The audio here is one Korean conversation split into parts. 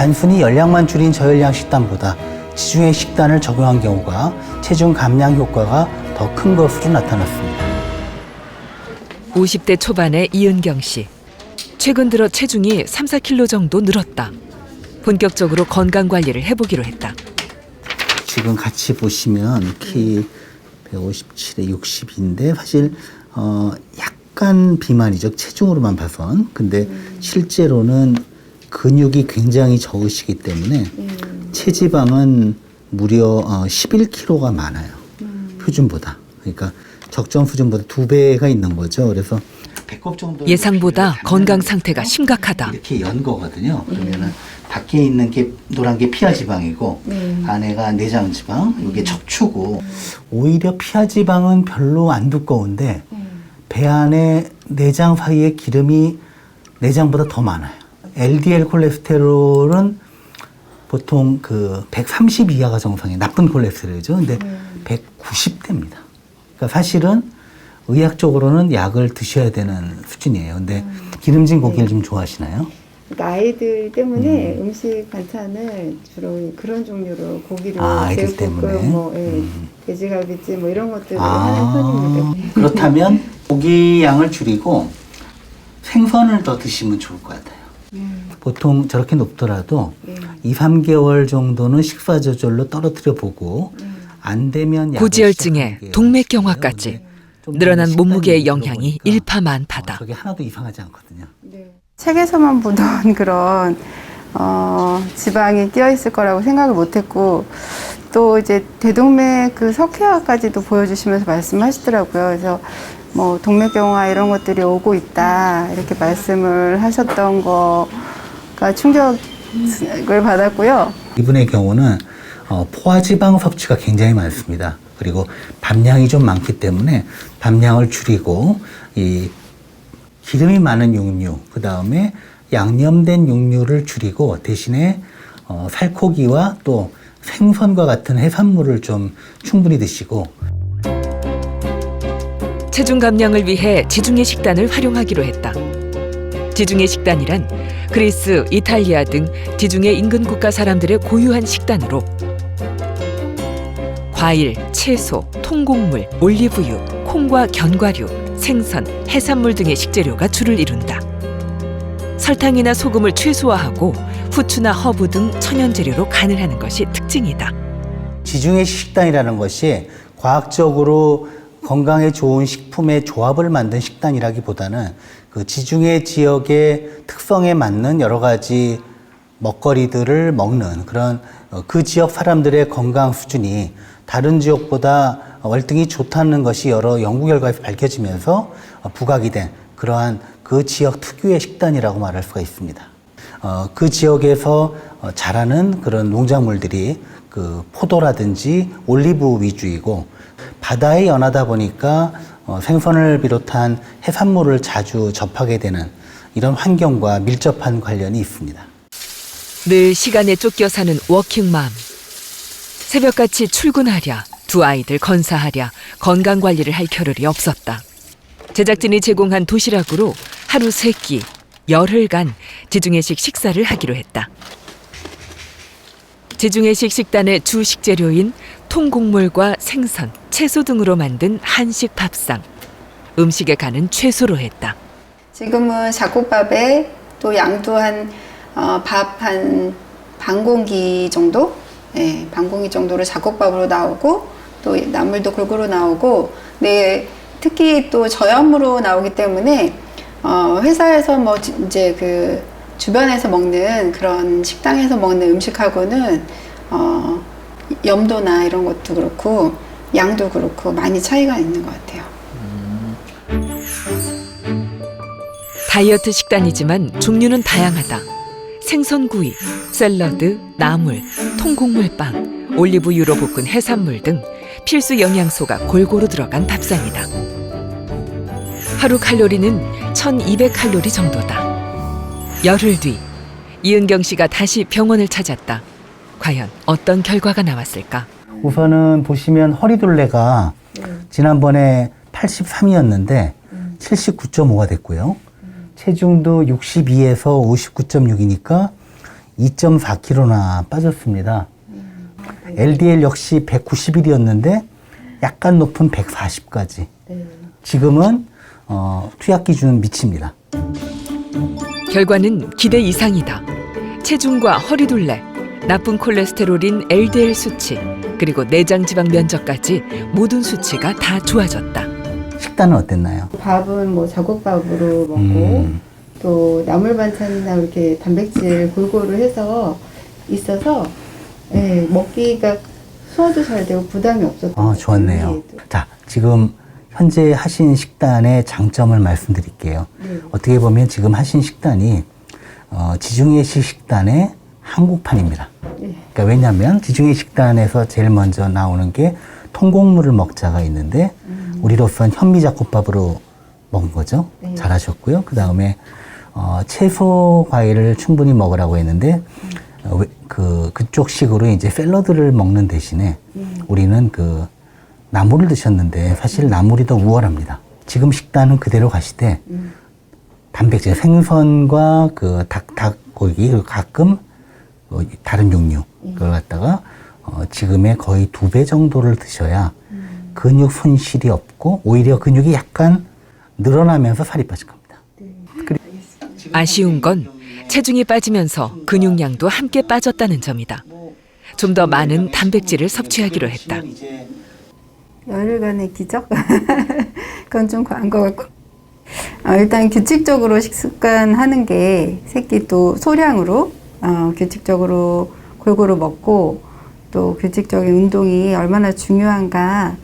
단순히 열량만 줄인 저열량 식단보다 지중해 식단을 적용한 경우가 체중 감량 효과가 더 큰 것으로 나타났습니다. 50대 초반의 이은경 씨. 최근 들어 체중이 3, 4kg 정도 늘었다. 본격적으로 건강 관리를 해보기로 했다. 지금 같이 보시면 키 157에 60인데 사실 약간 비만이죠. 체중으로만 봐선. 근데 실제로는 근육이 굉장히 적으시기 때문에 체지방은 무려 11kg가 많아요. 표준보다. 그러니까 적정 수준보다 2배가 있는 거죠. 그래서 배꼽 정도 예상보다 건강 상태가 심각하다. 이렇게 연 거거든요. 그러면은 밖에 있는 게 노란 게 피하 지방이고 안에가 내장 지방, 이게 척추고 오히려 피하 지방은 별로 안 두꺼운데 배 안에 내장 사이에 기름이 내장보다 더 많아요. LDL 콜레스테롤은 보통 그 130 이하가 정상이에요. 나쁜 콜레스테롤이죠. 근데 190대입니다. 그러니까 사실은 의학적으로는 약을 드셔야 되는 수준이에요. 근데 기름진 고기를 좀 좋아하시나요? 그러니까 아이들 때문에 음식 반찬을 주로 그런 종류로 고기를 아이들 때문에? 뭐 돼지갈비찜 뭐 이런 것들을 하는 편입니다. 그렇다면 고기 양을 줄이고 생선을 더 드시면 좋을 것 같아요. 보통 저렇게 높더라도 2, 3개월 정도는 식사 저절로 떨어뜨려 보고 안 되면 약을 고지혈증에 시작하는 게 동맥경화까지 근데 좀 늘어난 식단이 몸무게의 영향이 들어보니까 일파만파다. 저게 하나도 이상하지 않거든요. 책에서만 보던 그런 지방이 끼어 있을 거라고 생각을 못했고 또 이제 대동맥 그 석회화까지도 보여주시면서 말씀하시더라고요. 그래서 뭐 동맥경화 이런 것들이 오고 있다 이렇게 말씀을 하셨던 거가 충격을 받았고요. 이분의 경우는 포화지방 섭취가 굉장히 많습니다. 그리고 밤량이 좀 많기 때문에 밤량을 줄이고 이 기름이 많은 육류, 그 다음에 양념된 육류를 줄이고 대신에 살코기와 또 생선과 같은 해산물을 좀 충분히 드시고 체중 감량을 위해 지중해 식단을 활용하기로 했다. 지중해 식단이란 그리스, 이탈리아 등 지중해 인근 국가 사람들의 고유한 식단으로 과일, 채소, 통곡물, 올리브유, 콩과 견과류, 생선, 해산물 등의 식재료가 주를 이룬다. 설탕이나 소금을 최소화하고 후추나 허브 등 천연 재료로 간을 하는 것이 특징이다. 지중해 식단이라는 것이 과학적으로 건강에 좋은 식품의 조합을 만든 식단이라기보다는 그 지중해 지역의 특성에 맞는 여러 가지 먹거리들을 먹는 그런 그 지역 사람들의 건강 수준이 다른 지역보다 월등히 좋다는 것이 여러 연구 결과에서 밝혀지면서 부각이 된 그러한 그 지역 특유의 식단이라고 말할 수가 있습니다. 그 지역에서 자라는 그런 농작물들이 그 포도라든지 올리브 위주이고 바다에 연하다 보니까 생선을 비롯한 해산물을 자주 접하게 되는 이런 환경과 밀접한 관련이 있습니다. 늘 시간에 쫓겨 사는 워킹맘. 새벽같이 출근하랴, 두 아이들 건사하랴, 건강관리를 할 겨를이 없었다. 제작진이 제공한 도시락으로 하루 3끼, 열흘간 지중해식 식사를 하기로 했다. 지중해식 식단의 주 식재료인 통곡물과 생선, 채소 등으로 만든 한식 밥상. 음식에 가는 최소로 했다. 지금은 잡곡밥에 또 양도 밥 한 반 공기 정도? 네, 반 공기 정도로 잡곡밥으로 나오고 또 나물도 골고루 나오고 네, 특히 또 저염으로 나오기 때문에 회사에서 뭐 이제 그 주변에서 먹는 그런 식당에서 먹는 음식하고는 염도나 이런 것도 그렇고 양도 그렇고 많이 차이가 있는 것 같아요. 다이어트 식단이지만 종류는 다양하다. 생선구이, 샐러드, 나물, 통곡물빵, 올리브유로 볶은 해산물 등 필수 영양소가 골고루 들어간 밥상이다. 하루 칼로리는 1200칼로리 정도다. 열흘 뒤 이은경 씨가 다시 병원을 찾았다. 과연 어떤 결과가 나왔을까? 우선은 보시면 허리둘레가 지난번에 83이었는데 79.5가 됐고요. 체중도 62에서 59.6이니까 2.4kg나 빠졌습니다. LDL 역시 190일이었는데 약간 높은 140까지. 지금은 투약 기준은 미칩니다. 결과는 기대 이상이다. 체중과 허리둘레, 나쁜 콜레스테롤인 LDL 수치, 그리고 내장 지방 면적까지 모든 수치가 다 좋아졌다. 식단은 어땠나요? 밥은 뭐 자곡밥으로 먹고 또 나물 반찬이나 이렇게 단백질 골고루 해서 있어서 예, 먹기가 소화도 잘 되고 부담이 없었던 좋았네요. 자, 지금 현재 하신 식단의 장점을 말씀드릴게요. 어떻게 보면 지금 하신 식단이 지중해식 식단의 한국판입니다. 그러니까 왜냐하면 지중해 식단에서 제일 먼저 나오는 게 통곡물을 먹자가 있는데 우리로서는 현미잡곡밥으로 먹은 거죠. 잘하셨고요. 그 다음에 채소 과일을 충분히 먹으라고 했는데 그쪽 식으로 이제 샐러드를 먹는 대신에 우리는 나물을 드셨는데 사실 나물이 더 우월합니다. 지금 식단은 그대로 가시되 단백질 생선과 닭고기 그리고 가끔 다른 육류 그걸 갖다가 지금의 거의 2배 정도를 드셔야 근육 손실이 없고 오히려 근육이 약간 늘어나면서 살이 빠질 겁니다. 아쉬운 건 체중이 빠지면서 근육량도 함께 빠졌다는 점이다. 좀 더 많은 단백질을 섭취하기로 했다. 열흘간의 기적? 그건 좀 과한 것 같고 일단 규칙적으로 식습관하는 게 새끼도 소량으로 규칙적으로 골고루 먹고 또 규칙적인 운동이 얼마나 중요한가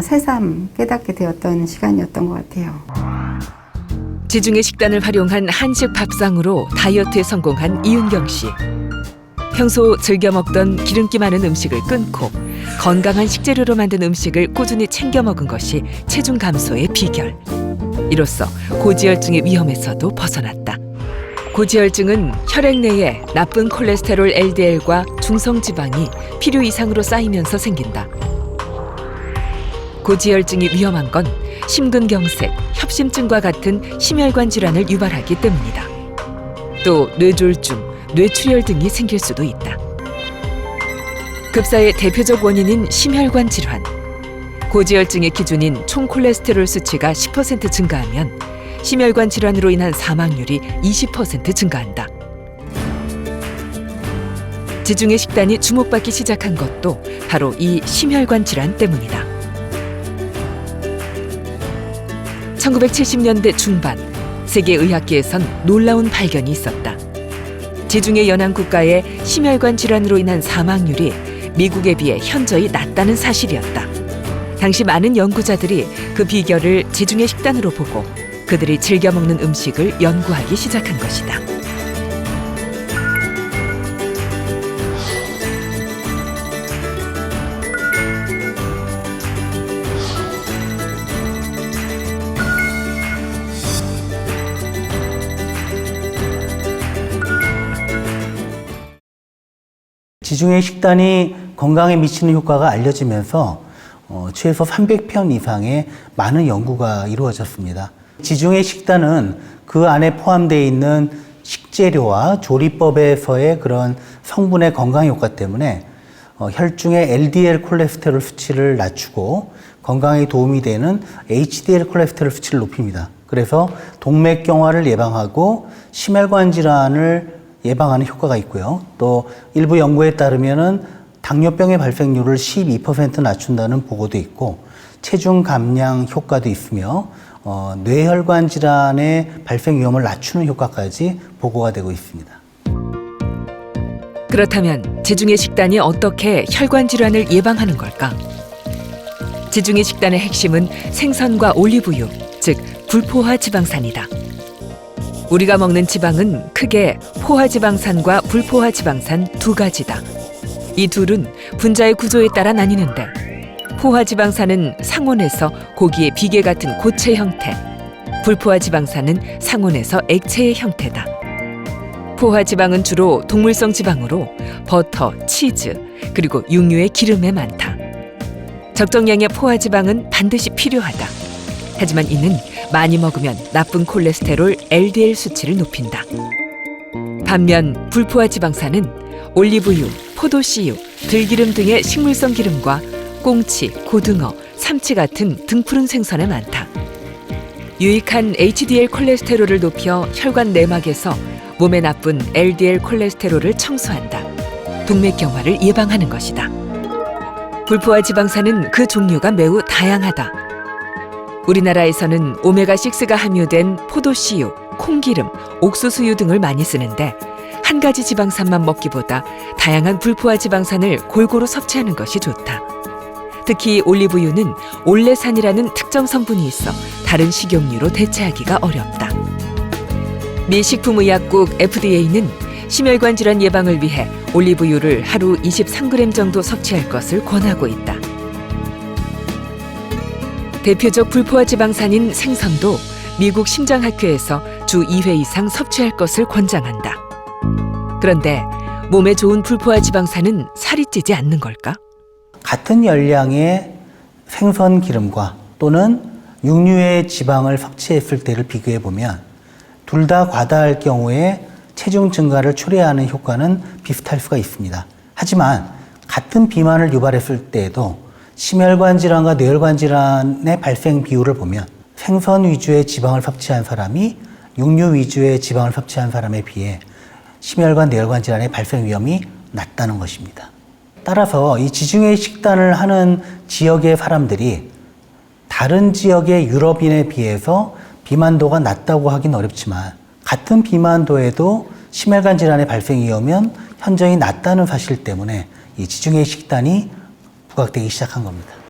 새삼 깨닫게 되었던 시간이었던 것 같아요. 지중해 식단을 활용한 한식 밥상으로 다이어트에 성공한 이은경 씨. 평소 즐겨 먹던 기름기 많은 음식을 끊고 건강한 식재료로 만든 음식을 꾸준히 챙겨 먹은 것이 체중 감소의 비결. 이로써 고지혈증의 위험에서도 벗어났다. 고지혈증은 혈액 내에 나쁜 콜레스테롤 LDL과 중성지방이 필요 이상으로 쌓이면서 생긴다. 고지혈증이 위험한 건 심근경색, 협심증과 같은 심혈관 질환을 유발하기 때문이다. 또 뇌졸중, 뇌출혈 등이 생길 수도 있다. 급사의 대표적 원인인 심혈관 질환. 고지혈증의 기준인 총 콜레스테롤 수치가 10% 증가하면 심혈관 질환으로 인한 사망률이 20% 증가한다. 지중해 식단이 주목받기 시작한 것도 바로 이 심혈관 질환 때문이다. 1970년대 중반 세계의학계에선 놀라운 발견이 있었다. 지중해 연안 국가의 심혈관 질환으로 인한 사망률이 미국에 비해 현저히 낮다는 사실이었다. 당시 많은 연구자들이 그 비결을 지중해 식단으로 보고 그들이 즐겨 먹는 음식을 연구하기 시작한 것이다. 지중해 식단이 건강에 미치는 효과가 알려지면서 최소 300편 이상의 많은 연구가 이루어졌습니다. 지중해 식단은 그 안에 포함되어 있는 식재료와 조리법에서의 그런 성분의 건강 효과 때문에 혈중의 LDL 콜레스테롤 수치를 낮추고 건강에 도움이 되는 HDL 콜레스테롤 수치를 높입니다. 그래서 동맥경화를 예방하고 심혈관 질환을 예방하는 효과가 있고요. 또 일부 연구에 따르면은 당뇨병의 발생률을 12% 낮춘다는 보고도 있고 체중 감량 효과도 있으며 뇌혈관 질환의 발생 위험을 낮추는 효과까지 보고가 되고 있습니다. 그렇다면 지중해 식단이 어떻게 혈관 질환을 예방하는 걸까? 지중해 식단의 핵심은 생선과 올리브유, 즉 불포화 지방산이다. 우리가 먹는 지방은 크게 포화지방산과 불포화지방산 두 가지다. 이 둘은 분자의 구조에 따라 나뉘는데 포화지방산은 상온에서 고기의 비계 같은 고체 형태, 불포화지방산은 상온에서 액체의 형태다. 포화지방은 주로 동물성 지방으로 버터, 치즈, 그리고 육류의 기름에 많다. 적정량의 포화지방은 반드시 필요하다. 하지만 이는 많이 먹으면 나쁜 콜레스테롤 LDL 수치를 높인다. 반면 불포화 지방산은 올리브유, 포도씨유, 들기름 등의 식물성 기름과 꽁치, 고등어, 삼치 같은 등푸른 생선에 많다. 유익한 HDL 콜레스테롤을 높여 혈관 내막에서 몸에 나쁜 LDL 콜레스테롤을 청소한다. 동맥경화를 예방하는 것이다. 불포화 지방산은 그 종류가 매우 다양하다. 우리나라에서는 오메가6가 함유된 포도씨유, 콩기름, 옥수수유 등을 많이 쓰는데 한 가지 지방산만 먹기보다 다양한 불포화 지방산을 골고루 섭취하는 것이 좋다. 특히 올리브유는 올레산이라는 특정 성분이 있어 다른 식용유로 대체하기가 어렵다. 미 식품의약국 FDA는 심혈관 질환 예방을 위해 올리브유를 하루 23g 정도 섭취할 것을 권하고 있다. 대표적 불포화 지방산인 생선도 미국 심장학회에서 주 2회 이상 섭취할 것을 권장한다. 그런데 몸에 좋은 불포화 지방산은 살이 찌지 않는 걸까? 같은 열량의 생선 기름과 또는 육류의 지방을 섭취했을 때를 비교해 보면 둘 다 과다할 경우에 체중 증가를 초래하는 효과는 비슷할 수가 있습니다. 하지만 같은 비만을 유발했을 때에도 심혈관 질환과 뇌혈관 질환의 발생 비율을 보면 생선 위주의 지방을 섭취한 사람이 육류 위주의 지방을 섭취한 사람에 비해 심혈관, 뇌혈관 질환의 발생 위험이 낮다는 것입니다. 따라서 이 지중해 식단을 하는 지역의 사람들이 다른 지역의 유럽인에 비해서 비만도가 낮다고 하긴 어렵지만 같은 비만도에도 심혈관 질환의 발생 위험은 현저히 낮다는 사실 때문에 이 지중해 식단이 부각되기 시작한 겁니다.